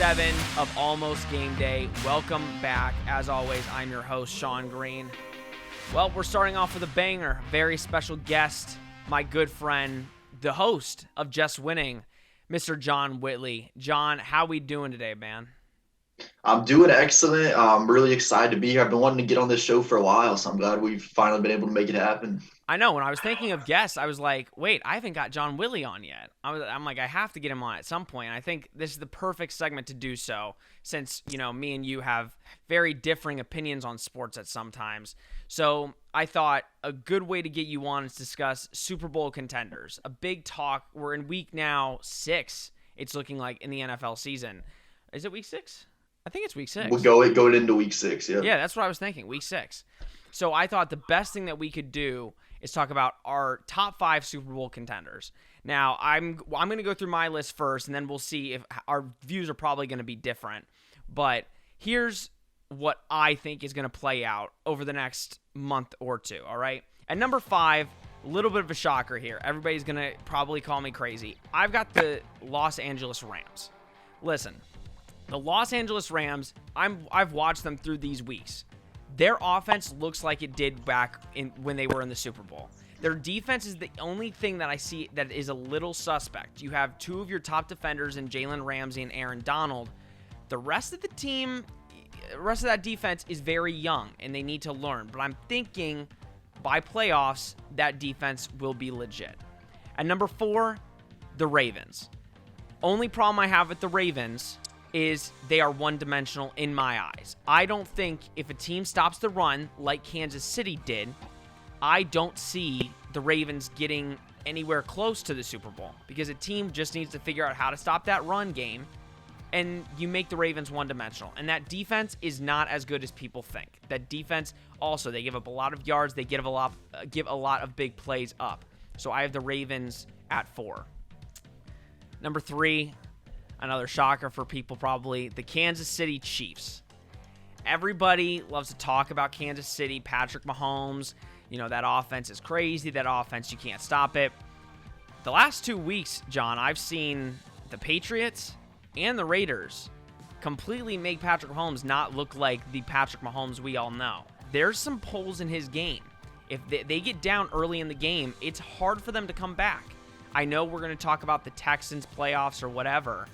Ep.7 of Almost Gameday. Welcome back. As always, I'm your host, Sean Green. Well, we're starting off with a banger. Very special guest, my good friend, the host of Just Winning, Mr. Jon Whitley. Jon, how we doing today, man? I'm doing excellent. I'm really excited to be here. I've been wanting to get on this show for a while, so I'm glad we've finally been able to make it happen. I know, when I was thinking of guests, I was like, wait, I haven't got Jon Whitley on yet. I'm like, I have to get him on at some point. And I think this is the perfect segment to do so, since, me and you have very differing opinions on sports at sometimes. So I thought a good way to get you on is to discuss Super Bowl contenders. A big talk. We're in week now 6, it's looking like, in the NFL season. Is it week 6? I think it's week 6. We'll go into week 6, yeah. Yeah, that's what I was thinking, week 6. So I thought the best thing that we could do is talk about our top 5 Super Bowl contenders. Now, I'm going to go through my list first, and then we'll see if our views are probably going to be different. But here's what I think is going to play out over the next month or two, all right? At number 5, a little bit of a shocker here. Everybody's going to probably call me crazy. I've got the Los Angeles Rams. Listen, the Los Angeles Rams, I've watched them through these weeks. Their offense looks like it did back when they were in the Super Bowl. Their defense is the only thing that I see that is a little suspect. You have 2 of your top defenders in Jalen Ramsey and Aaron Donald. The rest of the team, the rest of that defense is very young, and they need to learn. But I'm thinking by playoffs, that defense will be legit. At number 4, the Ravens. Only problem I have with the Ravens is they are one-dimensional in my eyes. I don't think if a team stops the run like Kansas City did, I don't see the Ravens getting anywhere close to the Super Bowl, because a team just needs to figure out how to stop that run game, and you make the Ravens one-dimensional. And that defense is not as good as people think. That defense also, they give up a lot of yards, they give a lot of big plays up. So I have the Ravens at 4. Number 3, another shocker for people probably, the Kansas City Chiefs. Everybody loves to talk about Kansas City, Patrick Mahomes. That offense is crazy. That offense, you can't stop it. The last 2 weeks, Jon, I've seen the Patriots and the Raiders completely make Patrick Mahomes not look like the Patrick Mahomes we all know. There's some holes in his game. If they get down early in the game, it's hard for them to come back. I know we're going to talk about the Texans playoffs or whatever,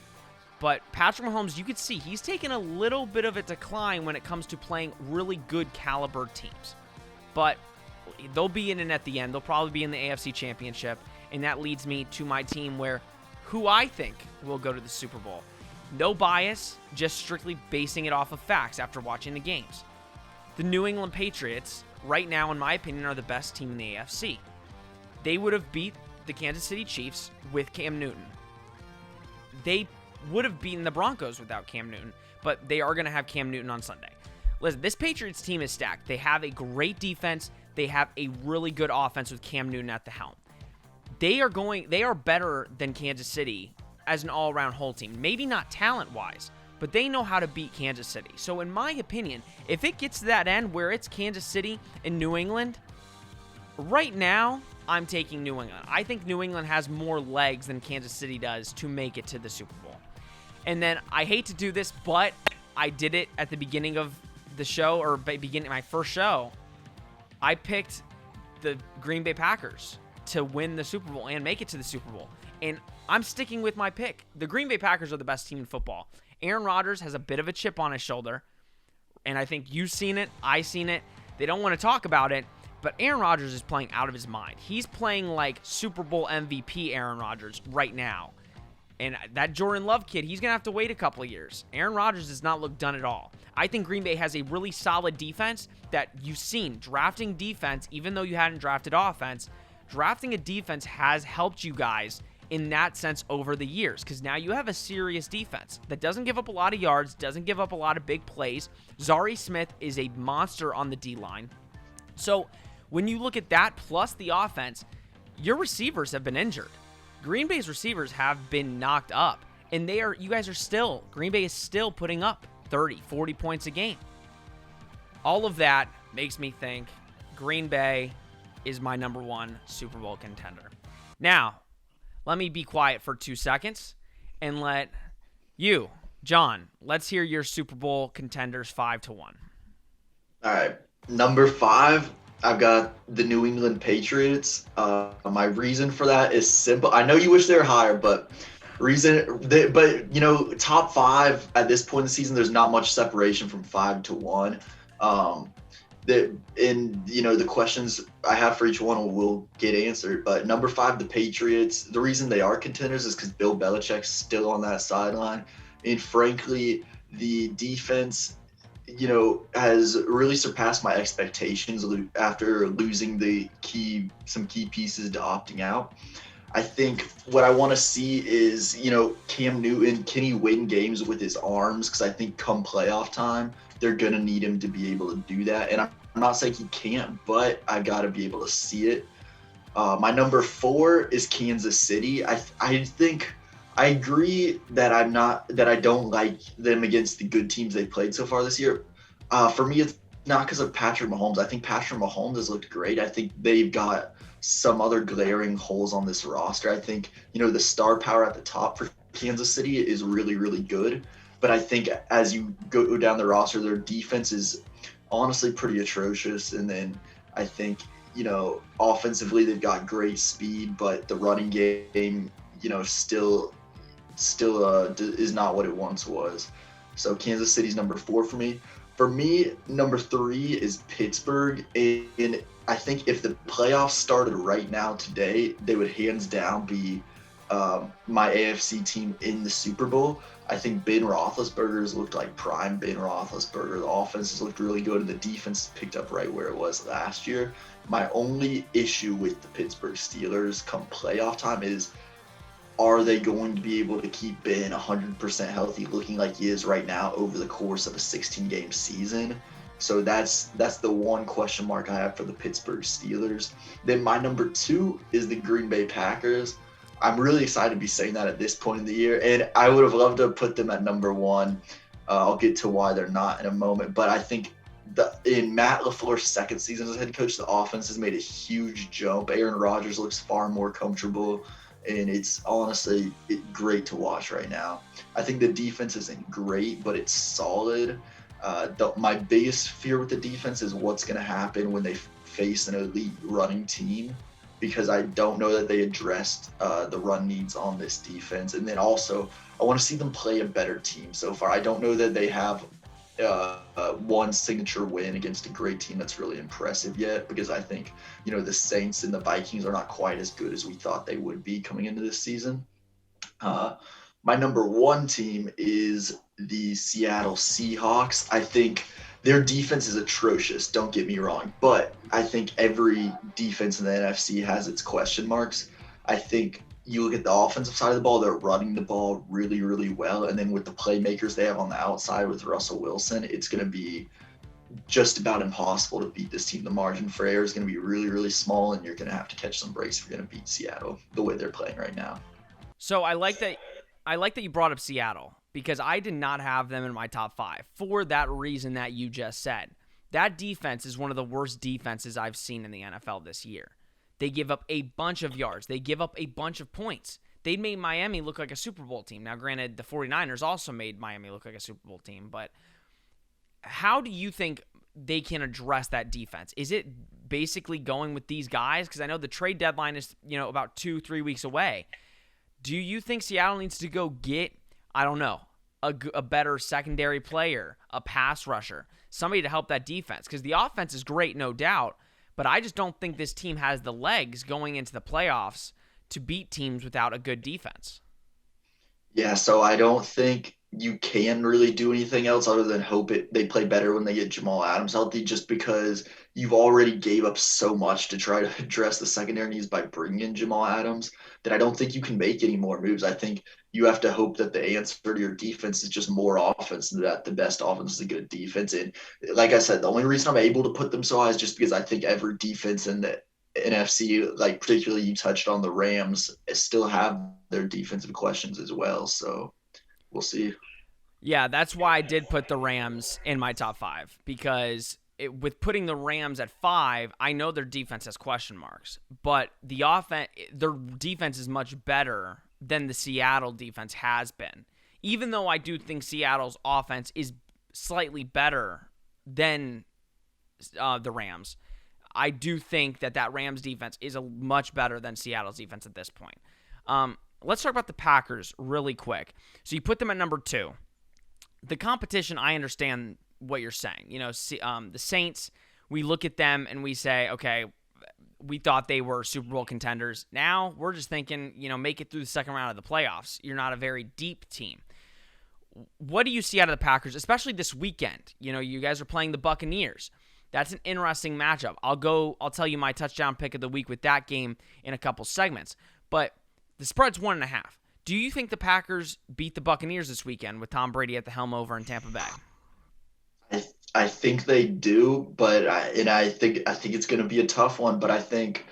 but Patrick Mahomes, you could see he's taken a little bit of a decline when it comes to playing really good caliber teams. But they'll be in it at the end. They'll probably be in the AFC Championship. And that leads me to my team who I think will go to the Super Bowl. No bias, just strictly basing it off of facts after watching the games. The New England Patriots, right now, in my opinion, are the best team in the AFC. They would have beat the Kansas City Chiefs with Cam Newton. They would have beaten the Broncos without Cam Newton, but they are going to have Cam Newton on Sunday. Listen, this Patriots team is stacked. They have a great defense. They have a really good offense with Cam Newton at the helm. They are better than Kansas City as an all-around whole team. Maybe not talent-wise, but they know how to beat Kansas City. So in my opinion, if it gets to that end where it's Kansas City and New England, right now, I'm taking New England. I think New England has more legs than Kansas City does to make it to the Super Bowl. And then, I hate to do this, but I did it at the beginning of the show, or beginning my first show. I picked the Green Bay Packers to win the Super Bowl and make it to the Super Bowl. And I'm sticking with my pick. The Green Bay Packers are the best team in football. Aaron Rodgers has a bit of a chip on his shoulder, and I think you've seen it, I've seen it. They don't want to talk about it, but Aaron Rodgers is playing out of his mind. He's playing like Super Bowl MVP Aaron Rodgers right now. And that Jordan Love kid, he's going to have to wait a couple of years. Aaron Rodgers does not look done at all. I think Green Bay has a really solid defense that you've seen. Drafting defense, even though you hadn't drafted offense, drafting a defense has helped you guys in that sense over the years, because now you have a serious defense that doesn't give up a lot of yards, doesn't give up a lot of big plays. Zari Smith is a monster on the D-line. So when you look at that plus the offense, your receivers have been injured. Green Bay's receivers have been knocked up, and Green Bay is still putting up 30, 40 points a game. All of that makes me think Green Bay is my number 1 Super Bowl contender. Now, let me be quiet for 2 seconds and let you John, let's hear your Super Bowl contenders 5-1. All right. Number 5, I've got the New England Patriots. My reason for that is simple. I know you wish they were higher, but top 5 at this point in the season, there's not much separation from 5-1. The questions I have for each one will get answered. But number 5, the Patriots. The reason they are contenders is because Bill Belichick's still on that sideline, and frankly, the defense, has really surpassed my expectations after losing some key pieces to opting out. I think what I want to see is, Cam Newton, can he win games with his arms? Because I think come playoff time, they're going to need him to be able to do that. And I'm not saying he can't, but I got to be able to see it. My number 4 is Kansas City. I think I agree that I don't like them against the good teams they played so far this year. For me, it's not because of Patrick Mahomes. I think Patrick Mahomes has looked great. I think they've got some other glaring holes on this roster. I think, the star power at the top for Kansas City is really, really good. But I think as you go down the roster, their defense is honestly pretty atrocious. And then I think, offensively, they've got great speed, but the running game, still is not what it once was. So Kansas City's number 4 for me. For me, number 3 is Pittsburgh. And I think if the playoffs started right now today, they would hands down be my AFC team in the Super Bowl. I think Ben Roethlisberger has looked like prime Ben Roethlisberger. The offense has looked really good, and the defense picked up right where it was last year. My only issue with the Pittsburgh Steelers come playoff time is, are they going to be able to keep Ben 100% healthy, looking like he is right now over the course of a 16-game season? So that's the one question mark I have for the Pittsburgh Steelers. Then my number 2 is the Green Bay Packers. I'm really excited to be saying that at this point in the year, and I would have loved to put them at number 1. I'll get to why they're not in a moment, but I think in Matt LaFleur's second season as head coach, the offense has made a huge jump. Aaron Rodgers looks far more comfortable, and it's honestly great to watch right now. I think the defense isn't great, but it's solid. My biggest fear with the defense is what's going to happen when they face an elite running team, because I don't know that they addressed the run needs on this defense. And then also, I want to see them play a better team so far. I don't know that they have one signature win against a great team that's really impressive yet, because I think, the Saints and the Vikings are not quite as good as we thought they would be coming into this season. My number 1 team is the Seattle Seahawks. I think their defense is atrocious, don't get me wrong, but I think every defense in the NFC has its question marks. I think you look at the offensive side of the ball, they're running the ball really, really well. And then with the playmakers they have on the outside with Russell Wilson, it's going to be just about impossible to beat this team. The margin for error is going to be really, really small, and you're going to have to catch some breaks if you're going to beat Seattle the way they're playing right now. So I like that you brought up Seattle, because I did not have them in my top 5 for that reason that you just said. That defense is one of the worst defenses I've seen in the NFL this year. They give up a bunch of yards. They give up a bunch of points. They made Miami look like a Super Bowl team. Now, granted, the 49ers also made Miami look like a Super Bowl team, but how do you think they can address that defense? Is it basically going with these guys? Because I know the trade deadline is, about 2-3 weeks away. Do you think Seattle needs to go get, I don't know, a better secondary player, a pass rusher, somebody to help that defense? Because the offense is great, no doubt, but I just don't think this team has the legs going into the playoffs to beat teams without a good defense. Yeah, so I don't think you can really do anything else other than hope they play better when they get Jamal Adams healthy, just because you've already gave up so much to try to address the secondary needs by bringing in Jamal Adams that I don't think you can make any more moves. I think you have to hope that the answer to your defense is just more offense, and that the best offense is a good defense. And like I said, the only reason I'm able to put them so high is just because I think every defense in the NFC, like particularly you touched on the Rams, still have their defensive questions as well. So we'll see. Yeah, that's why I did put the Rams in my top 5, because with putting the Rams at 5, I know their defense has question marks, but their defense is much better than the Seattle defense has been. even though I do think Seattle's offense is slightly better than the Rams, I do think that Rams defense is much better than Seattle's defense at this point. Let's talk about the Packers really quick. So you put them at number 2. The competition, I understand what you're saying. The Saints, we look at them and we say, okay, we thought they were Super Bowl contenders. Now we're just thinking, make it through the second round of the playoffs. You're not a very deep team. What do you see out of the Packers, especially this weekend? You guys are playing the Buccaneers. That's an interesting matchup. I'll tell you my touchdown pick of the week with that game in a couple segments. But the spread's 1.5. Do you think the Packers beat the Buccaneers this weekend with Tom Brady at the helm over in Tampa Bay? I think they do, but I think it's going to be a tough one. But I think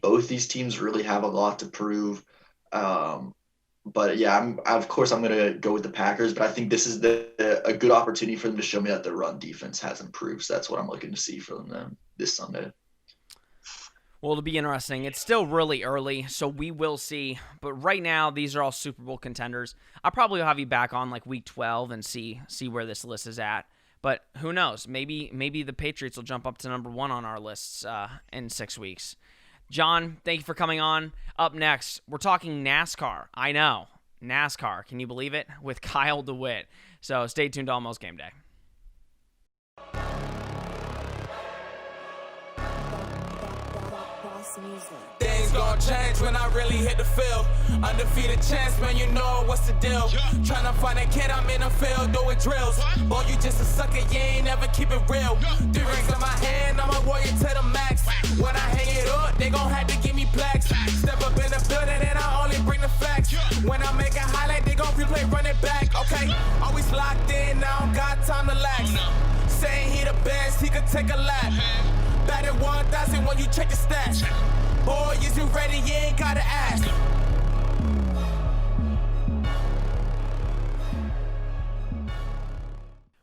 both these teams really have a lot to prove. But yeah, of course I'm going to go with the Packers. But I think this is a good opportunity for them to show me that the run defense has improved. So that's what I'm looking to see from them this Sunday. Well, it'll be interesting. It's still really early, so we will see. But right now, these are all Super Bowl contenders. I'll probably have you back on like week 12 and see where this list is at. But who knows? Maybe the Patriots will jump up to number 1 on our lists in 6 weeks. John, thank you for coming on. Up next, we're talking NASCAR. I know, NASCAR. Can you believe it? With Kyle Dewitt. So stay tuned to Almost Game Day. Things gon' change when I really hit the field. Undefeated chance, man, you know what's the deal. Tryna find a kid, I'm in the field doing drills. Boy, you just a sucker, you ain't never keep it real. 3 rings in my hand, I'm a warrior to the max. When I hang it up, they gon' have to give me plaques. Step up in the building and I only bring the facts. When I make a highlight, they gon' replay, run it back, okay? Always locked in, now I don't got time to lax. Saying he the best, he could take a lap. Batted 1,000 when you check the stats. Boy, is you ready? You ain't gotta ask.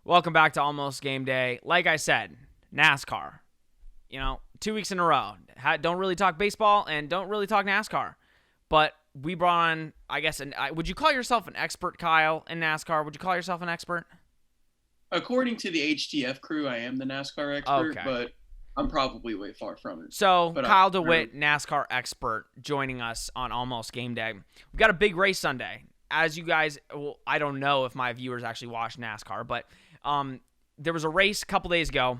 Welcome back to Almost Game Day. Like I said, NASCAR. 2 weeks in a row. Don't really talk baseball and don't really talk NASCAR. But we brought on, I guess, would you call yourself an expert, Kyle, in NASCAR? Would you call yourself an expert? According to the HTF crew, I am the NASCAR expert, Okay. But I'm probably way far from it. So, Kyle DeWitt, NASCAR expert, joining us on Almost Game Day. We've got a big race Sunday. As you guys, I don't know if my viewers actually watch NASCAR, but there was a race a couple days ago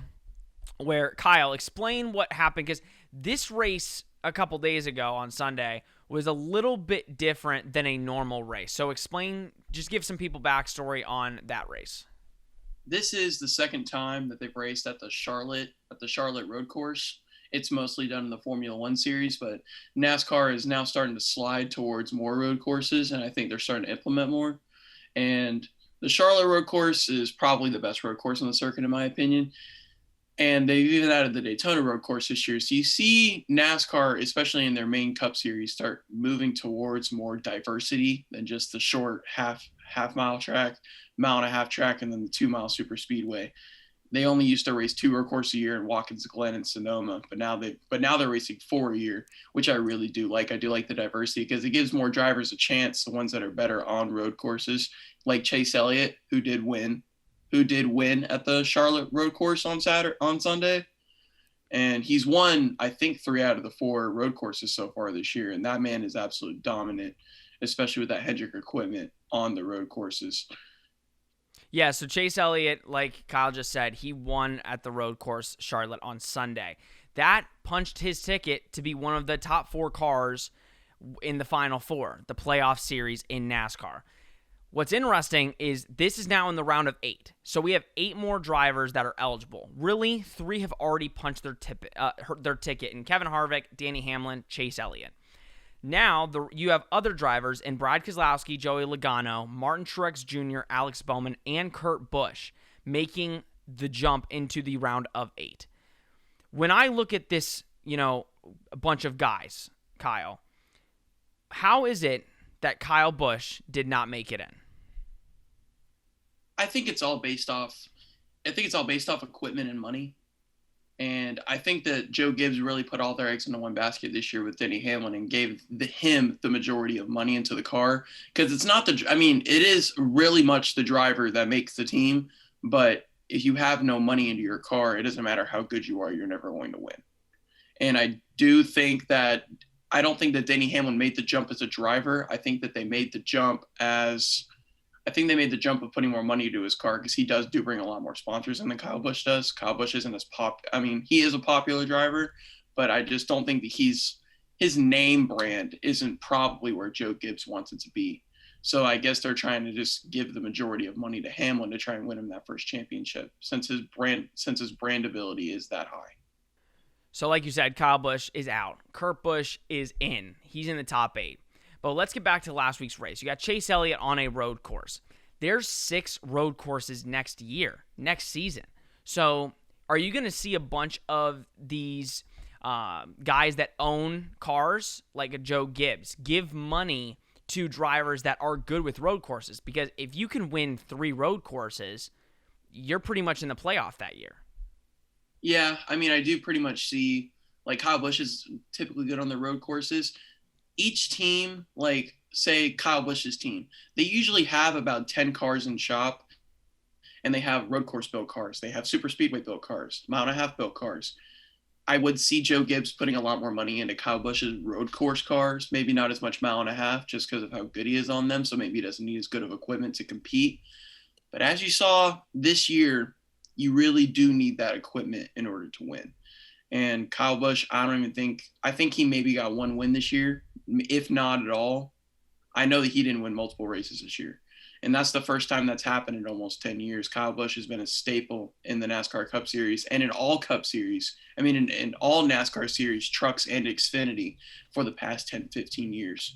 where, Kyle, explain what happened, because this race a couple days ago on Sunday was a little bit different than a normal race. So explain, just give some people backstory on that race. This is the second time that they've raced at the Charlotte road course. It's mostly done in the Formula One series, but NASCAR is now starting to slide towards more road courses, and I think they're starting to implement more. And the Charlotte road course is probably the best road course on the circuit, in my opinion. And they've even added the Daytona road course this year. So you see NASCAR, especially in their main Cup series, start moving towards more diversity than just the short half mile track, 1.5 mile track, and then the 2 mile super speedway. They only used to race 2 road courses a year in Watkins Glen and Sonoma, but now they're racing 4 a year, which I really do like. I do like the diversity because it gives more drivers a chance, the ones that are better on road courses, like Chase Elliott, who did win at the Charlotte road course on Sunday. And he's won, I think, 3 out of the 4 road courses so far this year. And that man is absolutely dominant, especially with that Hendrick equipment on the road courses. Yeah, so Chase Elliott, like Kyle just said, he won at the road course Charlotte on Sunday. That punched his ticket to be one of the top 4 cars in the Final Four, the playoff series in NASCAR. What's interesting is this is now in the round of 8. So we have 8 more drivers that are eligible. Really, 3 have already punched their ticket, in Kevin Harvick, Danny Hamlin, Chase Elliott. Now, you have other drivers in Brad Keselowski, Joey Logano, Martin Truex Jr., Alex Bowman, and Kurt Busch making the jump into the round of 8. When I look at this, a bunch of guys, Kyle, how is it that Kyle Busch did not make it in? I think it's all based off equipment and money. And I think that Joe Gibbs really put all their eggs into one basket this year with Denny Hamlin and gave him the majority of money into the car. Because it's not it is really much the driver that makes the team. But if you have no money into your car, it doesn't matter how good you are, you're never going to win. And I don't think that Denny Hamlin made the jump as a driver. I think that they made the jump of putting more money into his car because he do bring a lot more sponsors than Kyle Busch does. Kyle Busch isn't as he is a popular driver, but I just don't think that his name brand isn't probably where Joe Gibbs wants it to be. So I guess they're trying to just give the majority of money to Hamlin to try and win him that first championship since his brandability is that high. So like you said, Kyle Busch is out. Kurt Busch is in. He's in the top 8. But let's get back to last week's race. You got Chase Elliott on a road course. There's 6 road courses next season. So are you going to see a bunch of these guys that own cars, like a Joe Gibbs, give money to drivers that are good with road courses? Because if you can win 3 road courses, you're pretty much in the playoff that year. Yeah, I do pretty much see, like, Kyle Busch is typically good on the road courses. Each team, like, say Kyle Busch's team, they usually have about 10 cars in shop, and they have road course built cars. They have super speedway built cars, mile and a half built cars. I would see Joe Gibbs putting a lot more money into Kyle Busch's road course cars, maybe not as much mile and a half just because of how good he is on them, so maybe he doesn't need as good of equipment to compete. But as you saw this year, you really do need that equipment in order to win. And Kyle Busch, I think he maybe got 1 win this year, if not at all. I know that he didn't win multiple races this year. And that's the first time that's happened in almost 10 years. Kyle Busch has been a staple in the NASCAR Cup Series and in all Cup Series. In all NASCAR Series, trucks and Xfinity for the past 10, 15 years.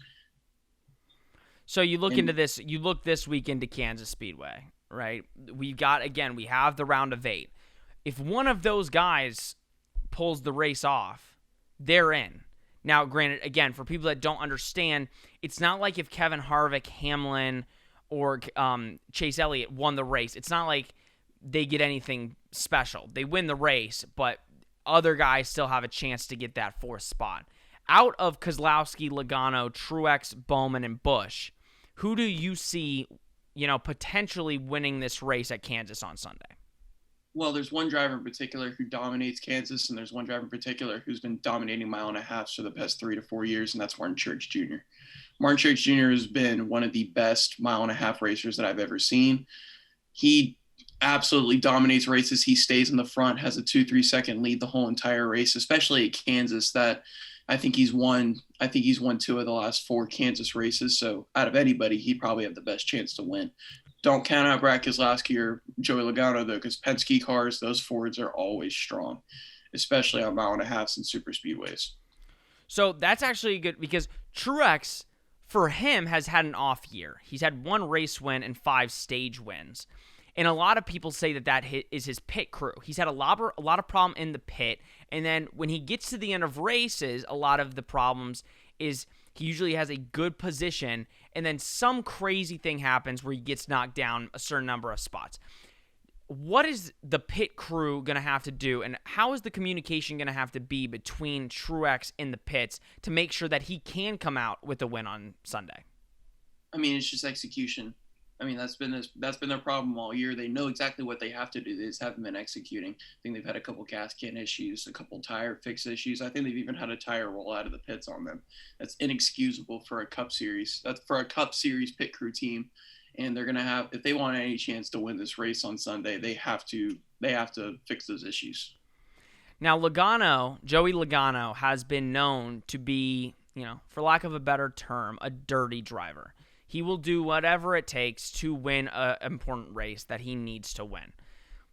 So you look this week into Kansas Speedway, right? We have the round of 8. If one of those guys pulls the race off, they're in. Now, granted, again, for people that don't understand, it's not like if Kevin Harvick, Hamlin, or Chase Elliott won the race. It's not like they get anything special. They win the race, but other guys still have a chance to get that 4th spot. Out of Keselowski, Logano, Truex, Bowman, and Busch, who do you see, potentially winning this race at Kansas on Sunday? Well, there's one driver in particular who dominates Kansas, and there's one driver in particular who's been dominating mile and a half for the past 3 to 4 years, and that's Martin Truex Jr. Martin Truex Jr. has been one of the best mile and a half racers that I've ever seen. He absolutely dominates races. He stays in the front, has a 2-3 second lead the whole entire race, especially at Kansas. That I think he's won 2 of the last 4 Kansas races. So out of anybody, he probably have the best chance to win. Don't count out Brad Keselowski or Joey Logano, though, because Penske cars, those Fords are always strong, especially on mile and a half and super speedways. So that's actually good because Truex, for him, has had an off year. He's had 1 race win and 5 stage wins. And a lot of people say that is his pit crew. He's had a lot of problem in the pit. And then when he gets to the end of races, a lot of the problems is he usually has a good position, and then some crazy thing happens where he gets knocked down a certain number of spots. What is the pit crew going to have to do, and how is the communication going to have to be between Truex and the pits to make sure that he can come out with a win on Sunday? It's just execution. That's been their problem all year. They know exactly what they have to do. They just haven't been executing. I think they've had a couple gas can issues, a couple tire fix issues. I think they've even had a tire roll out of the pits on them. That's inexcusable for a Cup Series. That's for a Cup Series pit crew team. And they're going to have, if they want any chance to win this race on Sunday, they have to fix those issues. Now, Joey Logano has been known to be, for lack of a better term, a dirty driver. He will do whatever it takes to win an important race that he needs to win.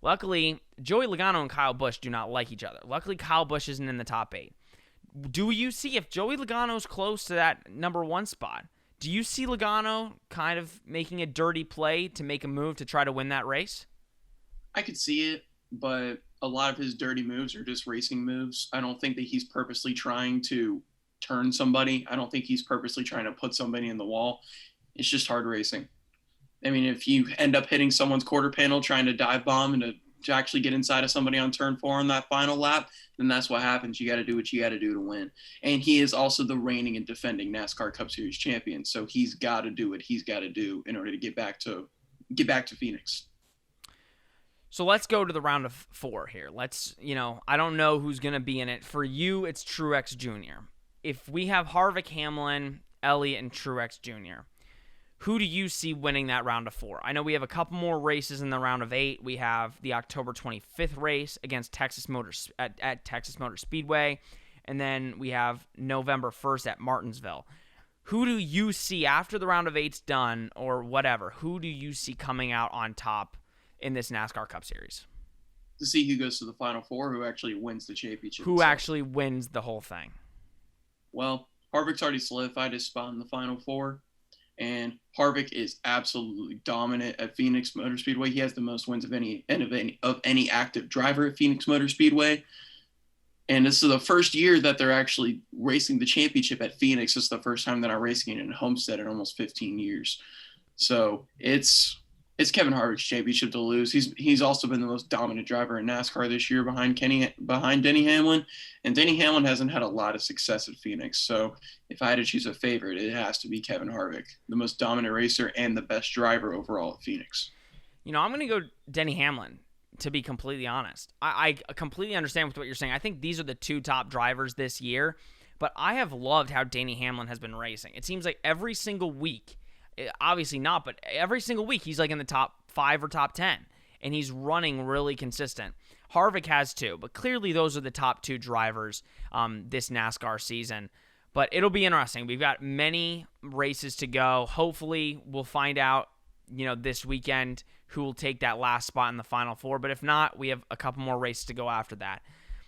Luckily, Joey Logano and Kyle Busch do not like each other. Luckily, Kyle Busch isn't in the top 8. Do you see, if Joey Logano's close to that number 1 spot, do you see Logano kind of making a dirty play to make a move to try to win that race? I could see it, but a lot of his dirty moves are just racing moves. I don't think that he's purposely trying to turn somebody. I don't think he's purposely trying to put somebody in the wall. It's just hard racing. If you end up hitting someone's quarter panel trying to dive bomb to actually get inside of somebody on turn 4 on that final lap, then that's what happens. You got to do what you got to do to win. And he is also the reigning and defending NASCAR Cup Series champion, so he's got to do what he's got to do in order to get back to Phoenix. So let's go to the round of 4 here. I don't know who's going to be in it. For you, it's Truex Jr. If we have Harvick, Hamlin, Elliott, and Truex Jr., who do you see winning that round of 4? I know we have a couple more races in the round of 8. We have the October 25th race against Texas Motors at Texas Motor Speedway, and then we have November 1st at Martinsville. Who do you see after the round of 8's done, or whatever? Who do you see coming out on top in this NASCAR Cup Series? To see who goes to the Final Four, who actually wins the championship. Who actually wins the whole thing? Well, Harvick's already solidified his spot in the Final Four. And Harvick is absolutely dominant at Phoenix Motor Speedway. He has the most wins of any active driver at Phoenix Motor Speedway. And this is the first year that they're actually racing the championship at Phoenix. This is the first time they're not racing it in Homestead in almost 15 years. So it's Kevin Harvick's championship to lose. He's also been the most dominant driver in NASCAR this year behind Denny Hamlin. And Denny Hamlin hasn't had a lot of success at Phoenix. So if I had to choose a favorite, it has to be Kevin Harvick, the most dominant racer and the best driver overall at Phoenix. I'm going to go Denny Hamlin, to be completely honest. I completely understand with what you're saying. I think these are the 2 top drivers this year, but I have loved how Denny Hamlin has been racing. It seems like every single week, obviously not, but every single week he's like in the top 5 or top 10, and he's running really consistent. Harvick has too, but clearly those are the top 2 drivers this NASCAR season. But it'll be interesting. We've got many races to go. Hopefully we'll find out, this weekend who will take that last spot in the Final Four. But if not, we have a couple more races to go after that.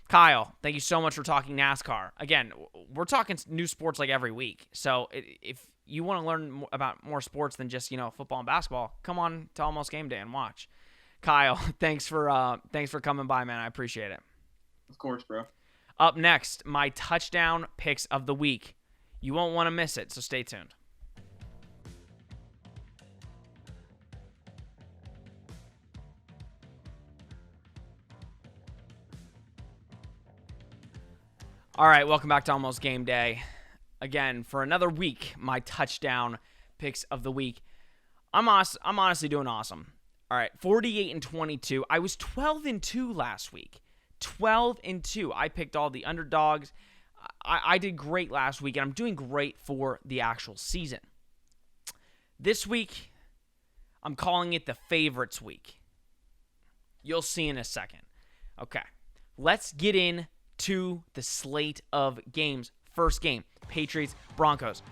Kyle, thank you so much for talking NASCAR. Again, we're talking new sports like every week. So if you want to learn about more sports than just, football and basketball, come on to Almost Game Day and watch. Kyle, thanks for coming by, man. I appreciate it. Of course, bro. Up next, my touchdown picks of the week. You won't want to miss it, so stay tuned. All right, welcome back to Almost Game Day. Again, for another week, my touchdown picks of the week. I'm honestly doing awesome. All right, 48-22. I was 12-2 last week. 12-2. I picked all the underdogs. I did great last week, and I'm doing great for the actual season. This week, I'm calling it the favorites week. You'll see in a second. Okay, let's get into the slate of games. First game, Patriots, Broncos.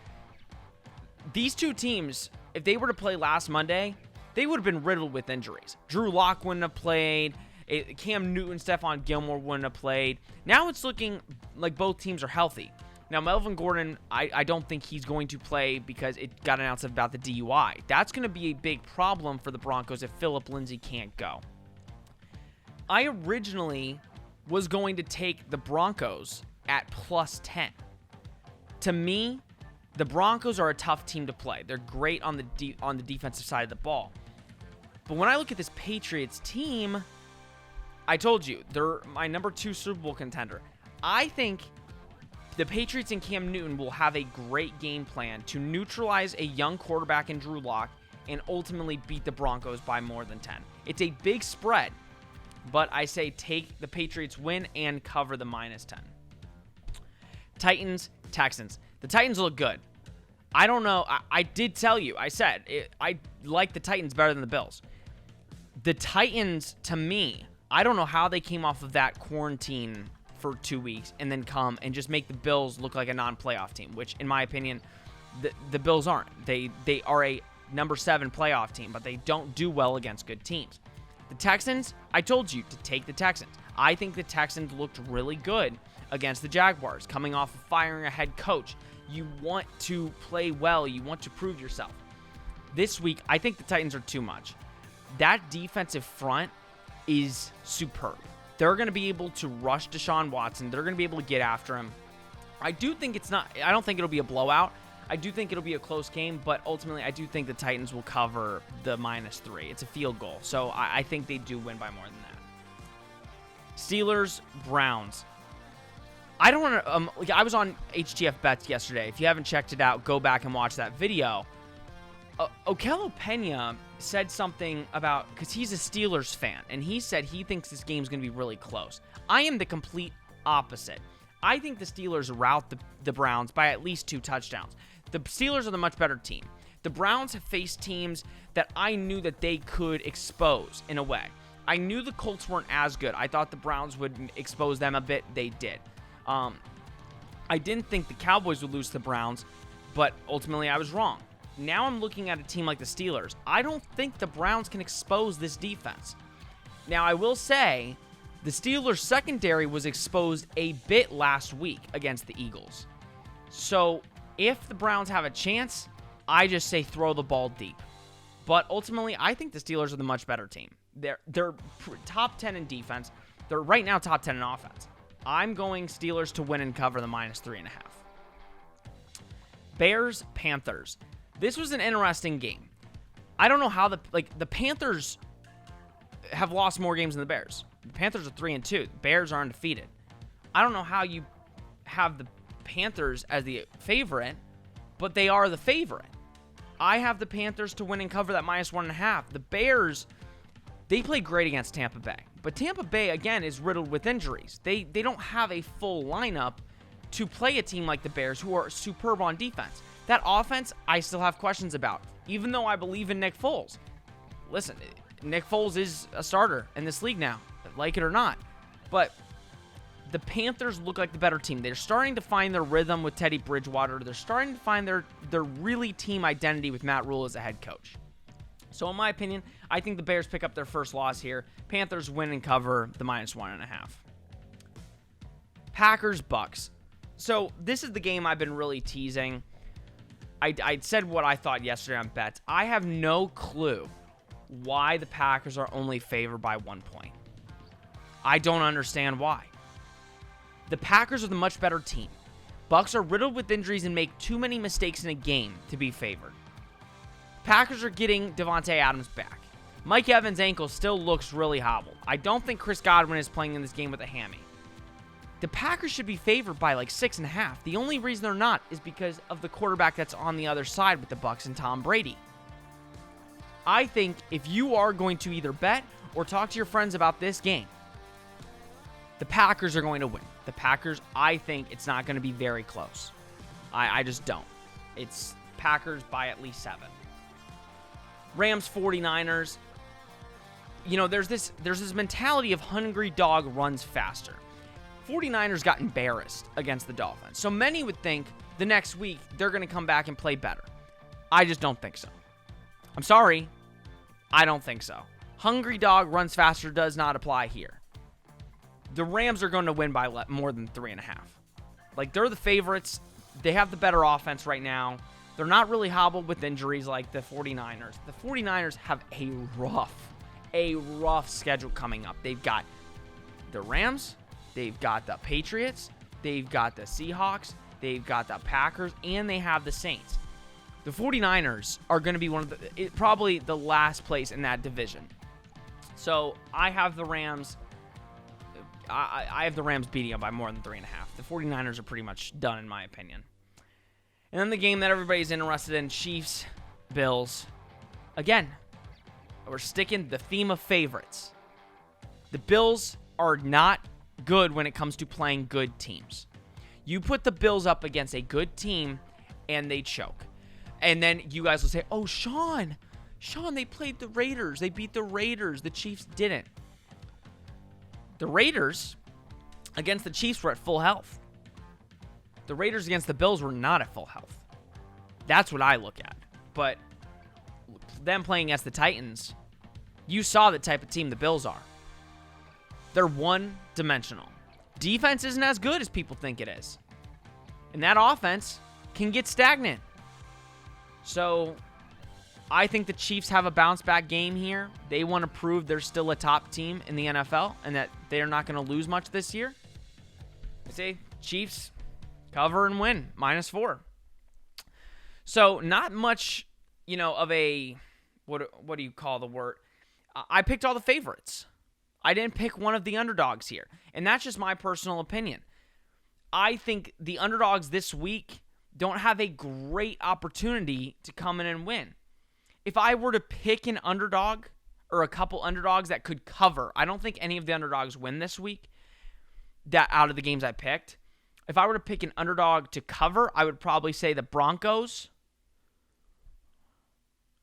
These 2 teams, if they were to play last Monday, they would have been riddled with injuries. Drew Lock wouldn't have played. Cam Newton, Stephon Gilmore wouldn't have played. Now it's looking like both teams are healthy. Now, Melvin Gordon, I don't think he's going to play because it got announced about the DUI. That's going to be a big problem for the Broncos if Phillip Lindsay can't go. I originally was going to take the Broncos at +10. To me, the Broncos are a tough team to play. They're great on the defensive side of the ball. But when I look at this Patriots team, I told you, they're my number 2 Super Bowl contender. I think the Patriots and Cam Newton will have a great game plan to neutralize a young quarterback in Drew Lock and ultimately beat the Broncos by more than 10. It's a big spread, but I say take the Patriots win and cover the -10. Titans, Texans. The Titans look good. I don't know. I did tell you. I said I like the Titans better than the Bills. The Titans, to me, I don't know how they came off of that quarantine for 2 weeks and then come and just make the Bills look like a non-playoff team, which, in my opinion, the Bills aren't. They are a number 7 playoff team, but they don't do well against good teams. The Texans, I told you to take the Texans. I think the Texans looked really good against the Jaguars, coming off of firing a head coach. You want to play well. You want to prove yourself. This week, I think the Titans are too much. That defensive front is superb. They're going to be able to rush Deshaun Watson. They're going to be able to get after him. I don't think it'll be a blowout. I do think it'll be a close game, but ultimately I do think the Titans will cover the -3. It's a field goal, so I think they do win by more than that. Steelers, Browns. I don't want to. I was on HTF Bets yesterday. If you haven't checked it out, go back and watch that video. Okello Pena said something about, because he's a Steelers fan, and he said he thinks this game's going to be really close. I am the complete opposite. I think the Steelers rout the Browns by at least 2 touchdowns. The Steelers are the much better team. The Browns have faced teams that I knew that they could expose in a way. I knew the Colts weren't as good. I thought the Browns would expose them a bit. They did. I didn't think the Cowboys would lose to the Browns, but ultimately I was wrong. Now I'm looking at a team like the Steelers. I don't think the Browns can expose this defense. Now, I will say the Steelers' secondary was exposed a bit last week against the Eagles. So if the Browns have a chance, I just say throw the ball deep. But ultimately, I think the Steelers are the much better team. They're top 10 in defense. They're right now top 10 in offense. I'm going Steelers to win and cover the -3.5. Bears, Panthers. This was an interesting game. I don't know how the Panthers have lost more games than the Bears. The Panthers are 3-2. The Bears are undefeated. I don't know how you have the Panthers as the favorite, but they are the favorite. I have the Panthers to win and cover that -1.5. The Bears, they played great against Tampa Bay. But Tampa Bay, again, is riddled with injuries. They don't have a full lineup to play a team like the Bears, who are superb on defense. That offense, I still have questions about, even though I believe in Nick Foles. Listen, Nick Foles is a starter in this league now, like it or not. But the Panthers look like the better team. They're starting to find their rhythm with Teddy Bridgewater. They're starting to find their really team identity with Matt Rule as a head coach. So in my opinion, I think the Bears pick up their first loss here. Panthers win and cover the -1.5. Packers, Bucks. So this is the game I've been really teasing. I said what I thought yesterday on bets. I have no clue why the Packers are only favored by 1 point. I don't understand why. The Packers are the much better team. Bucks are riddled with injuries and make too many mistakes in a game to be favored. Packers are getting Devontae Adams back. Mike Evans' ankle still looks really hobbled. I don't think Chris Godwin is playing in this game with a hammy. The Packers should be favored by like 6.5. The only reason they're not is because of the quarterback that's on the other side with the Bucks and Tom Brady. I think if you are going to either bet or talk to your friends about this game, the Packers are going to win. The Packers, I think it's not going to be very close. I just don't. It's Packers by at least 7. Rams 49ers. You know, there's this mentality of hungry dog runs faster. 49ers got embarrassed against the Dolphins. So many would think the next week they're going to come back and play better. I just don't think so. I'm sorry. I don't think so. Hungry dog runs faster does not apply here. The Rams are going to win by more than 3.5. Like, they're the favorites. They have the better offense right now. They're not really hobbled with injuries like the 49ers. The 49ers have a rough schedule coming up. They've got the Rams, they've got the Patriots, they've got the Seahawks, they've got the Packers, and they have the Saints. The 49ers are going to be probably the last place in that division. So I have the Rams. I have the Rams beating them by more than 3.5. The 49ers are pretty much done, in my opinion. And then the game that everybody's interested in, Chiefs, Bills. Again, we're sticking the theme of favorites. The Bills are not good when it comes to playing good teams. You put the Bills up against a good team, and they choke. And then you guys will say, oh, Sean, they played the Raiders. They beat the Raiders. The Chiefs didn't. The Raiders against the Chiefs were at full health. The Raiders against the Bills were not at full health. That's what I look at. But them playing against the Titans, you saw the type of team the Bills are. They're one-dimensional. Defense isn't as good as people think it is. And that offense can get stagnant. So I think the Chiefs have a bounce-back game here. They want to prove they're still a top team in the NFL and that they're not going to lose much this year. I say Chiefs cover and win, -4. So not much, of a, what do you call the word? I picked all the favorites. I didn't pick one of the underdogs here. And that's just my personal opinion. I think the underdogs this week don't have a great opportunity to come in and win. If I were to pick an underdog or a couple underdogs that could cover, I don't think any of the underdogs win this week that out of the games I picked. If I were to pick an underdog to cover, I would probably say the Broncos.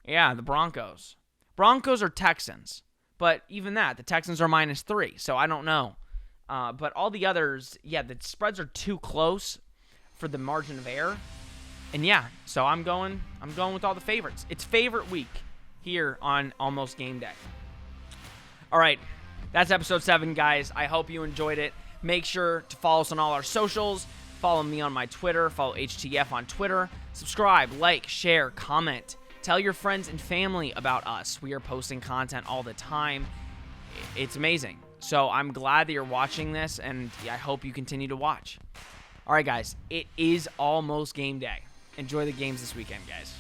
Yeah, the Broncos. Broncos or Texans. But even that, the Texans are -3, so I don't know. But all the others, yeah, the spreads are too close for the margin of error. And yeah, so I'm going with all the favorites. It's favorite week here on Almost Game Day. All right, that's episode 7, guys. I hope you enjoyed it. Make sure to follow us on all our socials. Follow me on my Twitter. Follow HTF on Twitter. Subscribe, like, share, comment. Tell your friends and family about us. We are posting content all the time. It's amazing. So I'm glad that you're watching this, and I hope you continue to watch. All right, guys, it is almost game day. Enjoy the games this weekend, guys.